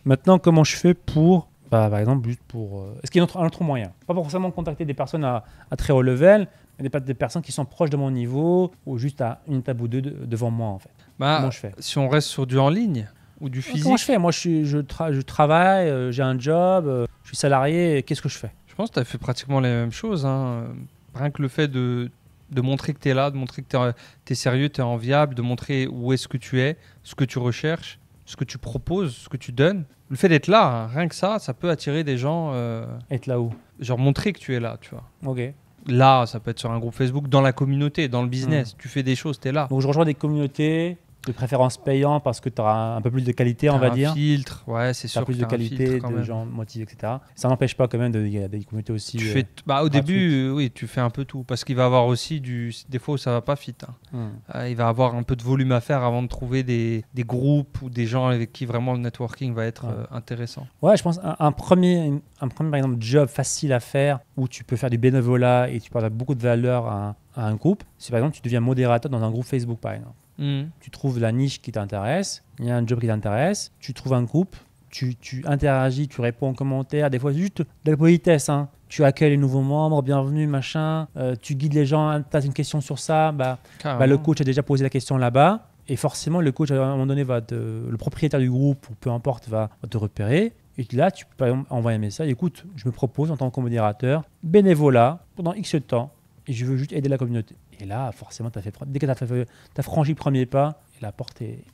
Maintenant, comment je fais pour, par exemple, juste pour... Est-ce qu'il y a un autre moyen? Pas forcément contacter des personnes à très haut level, mais des personnes qui sont proches de mon niveau ou juste à une table ou deux devant moi, en fait. Comment je fais? Si on reste sur du en ligne ou du physique... Comment je fais? Moi, je travaille, j'ai un job, je suis salarié. Qu'est-ce que je fais? Je pense que tu as fait pratiquement les mêmes choses. Rien que le fait de montrer que tu es là, de montrer que tu es sérieux, tu es enviable, de montrer où est-ce que tu es, ce que tu recherches, ce que tu proposes, ce que tu donnes. Le fait d'être là, rien que ça peut attirer des gens. Être là où? Genre montrer que tu es là, tu vois. Ok. Là, ça peut être sur un groupe Facebook, dans la communauté, dans le business. Tu fais des choses, tu es là. Donc, je rejoins des communautés, de préférence payant parce que tu auras un peu plus de qualité, on va dire. Un filtre, ouais, c'est sûr. Plus de qualité, de gens motivés, etc. Ça n'empêche pas quand même, il y a des communautés aussi. Au début, oui, tu fais un peu tout. Parce qu'il va y avoir aussi des fois où ça ne va pas fit. Il va avoir un peu de volume à faire avant de trouver des groupes ou des gens avec qui vraiment le networking va être intéressant. Ouais, je pense un premier, par exemple, job facile à faire où tu peux faire du bénévolat et tu parles beaucoup de valeur à un groupe. C'est par exemple, tu deviens modérateur dans un groupe Facebook, par exemple. Tu trouves la niche qui t'intéresse, il y a un job qui t'intéresse, tu trouves un groupe, tu interagis, tu réponds aux commentaires, des fois juste de la politesse. Tu accueilles les nouveaux membres, bienvenue, machin, tu guides les gens, tu as une question sur ça, le coach a déjà posé la question là-bas, et forcément le coach à un moment donné, le propriétaire du groupe, ou peu importe, va te repérer. Et là, tu peux par exemple envoyer un message, écoute, je me propose en tant que modérateur, bénévolat, pendant X temps, et je veux juste aider la communauté. Et là, forcément, dès que tu as franchi le premier pas, la porte est...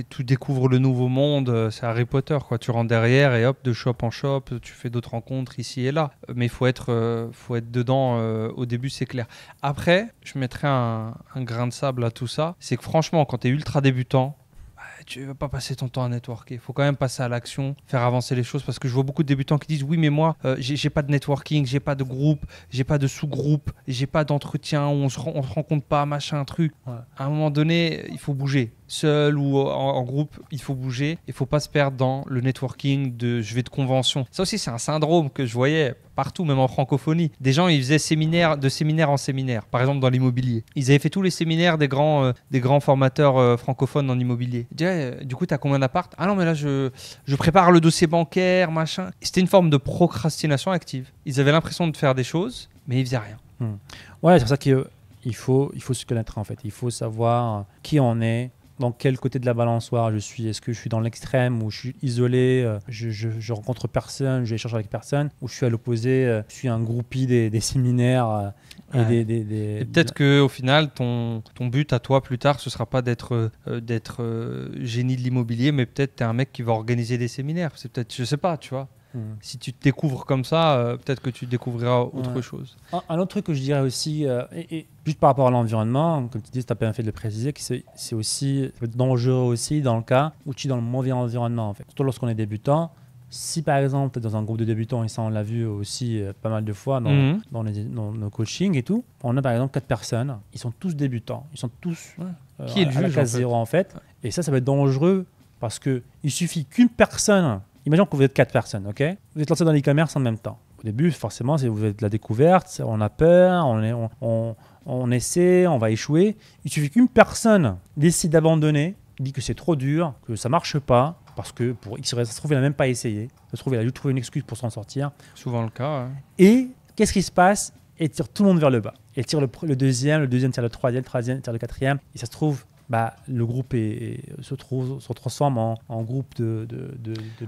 tu découvres le nouveau monde, c'est Harry Potter, quoi. Tu rentres derrière et hop, de shop en shop, tu fais d'autres rencontres ici et là. Mais il faut être dedans au début, c'est clair. Après, je mettrais un grain de sable à tout ça. C'est que franchement, quand tu es ultra débutant, tu ne vas pas passer ton temps à networker. Il faut quand même passer à l'action, faire avancer les choses. Parce que je vois beaucoup de débutants qui disent « Oui, mais moi, j'ai pas de networking, j'ai pas de groupe, j'ai pas de sous-groupe, j'ai pas d'entretien, on se rencontre pas, machin, truc. Ouais. » À un moment donné, il faut bouger. Seul ou en groupe, il faut bouger. Il ne faut pas se perdre dans le networking de je vais de convention. Ça aussi, c'est un syndrome que je voyais partout, même en francophonie. Des gens, ils faisaient de séminaire en séminaire, par exemple dans l'immobilier. Ils avaient fait tous les séminaires des grands formateurs francophones en immobilier. Ils disaient, du coup, tu as combien d'appart? Ah non, mais là, je prépare le dossier bancaire, machin. C'était une forme de procrastination active. Ils avaient l'impression de faire des choses, mais ils faisaient rien. Ouais, c'est pour ça qu'il faut se connaître en fait. Il faut savoir qui on est. Dans quel côté de la balançoire je suis? Est-ce que je suis dans l'extrême où je suis isolé, je rencontre personne, j'échange avec personne, ou je suis à l'opposé, je suis un groupie des séminaires et peut-être qu'au final, ton but à toi plus tard, ce ne sera pas d'être génie de l'immobilier, mais peut-être tu es un mec qui va organiser des séminaires. C'est peut-être, je ne sais pas, tu vois. Si tu te découvres comme ça, peut-être que tu découvriras autre chose. Un autre truc que je dirais aussi, et juste par rapport à l'environnement, comme tu dis, tu as bien fait de le préciser, que c'est aussi dangereux aussi dans le cas où tu es dans le mauvais environnement. En fait. Surtout lorsqu'on est débutant. Si par exemple, tu es dans un groupe de débutants, et ça on l'a vu aussi pas mal de fois dans nos coachings et tout, on a par exemple 4 personnes, ils sont tous débutants, ils sont tous qui est le à la case 0 en fait. Et ça va être dangereux parce qu'il suffit qu'une personne... Imaginons que vous êtes 4 personnes, ok? Vous êtes lancé dans l'e-commerce en même temps. Au début, forcément, vous êtes de la découverte, on a peur, on essaie, on va échouer. Il suffit qu'une personne décide d'abandonner, dit que c'est trop dur, que ça ne marche pas, parce que pour X raison, ça se trouve, il n'a même pas essayé. Ça se trouve, il a juste trouvé une excuse pour s'en sortir. Souvent le cas. Ouais. Et qu'est-ce qui se passe? Il tire tout le monde vers le bas. Il tire le deuxième tire le troisième tire le quatrième. Et ça se trouve, le groupe se transforme en groupe de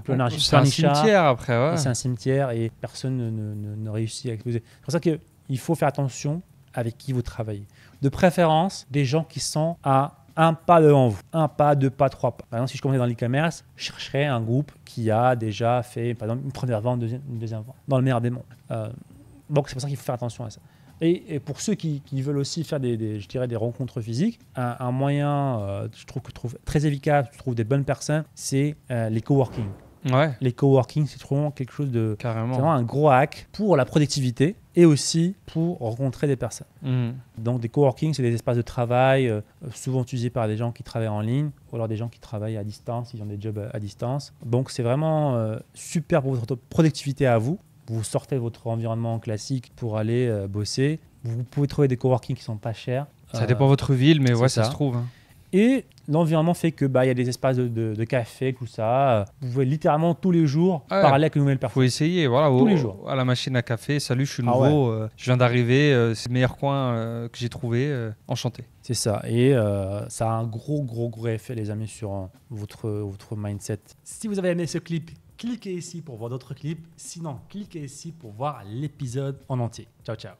planage. C'est un cimetière après, ouais. C'est un cimetière et personne ne réussit à exploser. C'est pour ça qu'il faut faire attention avec qui vous travaillez. De préférence, des gens qui sont à un pas devant vous. Un pas, 2 pas, 3 pas. Par exemple, si je commençais dans l'e-commerce, je chercherais un groupe qui a déjà fait, par exemple, une première vente, une deuxième vente, dans le meilleur des mondes. Donc, c'est pour ça qu'il faut faire attention à ça. Et pour ceux qui veulent aussi faire des rencontres physiques, un moyen, je trouve très efficace, je trouve des bonnes personnes, c'est les coworking. Ouais. Les coworking, c'est vraiment quelque chose de... Carrément. C'est vraiment un gros hack pour la productivité et aussi pour rencontrer des personnes. Donc des coworking, c'est des espaces de travail souvent utilisés par des gens qui travaillent en ligne ou alors des gens qui travaillent à distance, ils ont des jobs à distance. Donc c'est vraiment super pour votre productivité à vous. Vous sortez de votre environnement classique pour aller bosser. Vous pouvez trouver des coworking qui ne sont pas chers. Ça dépend de votre ville, mais ouais, ça se trouve. Hein. Et l'environnement fait que y a des espaces de café, tout ça. Vous pouvez littéralement tous les jours parler avec une nouvelle personne. Faut essayer, voilà. Tous les jours. À la machine à café, salut, je suis nouveau, je viens d'arriver, c'est le meilleur coin que j'ai trouvé, enchanté. C'est ça. Et ça a un gros effet, les amis, sur votre mindset. Si vous avez aimé ce clip, cliquez ici pour voir d'autres clips. Sinon, cliquez ici pour voir l'épisode en entier. Ciao, ciao.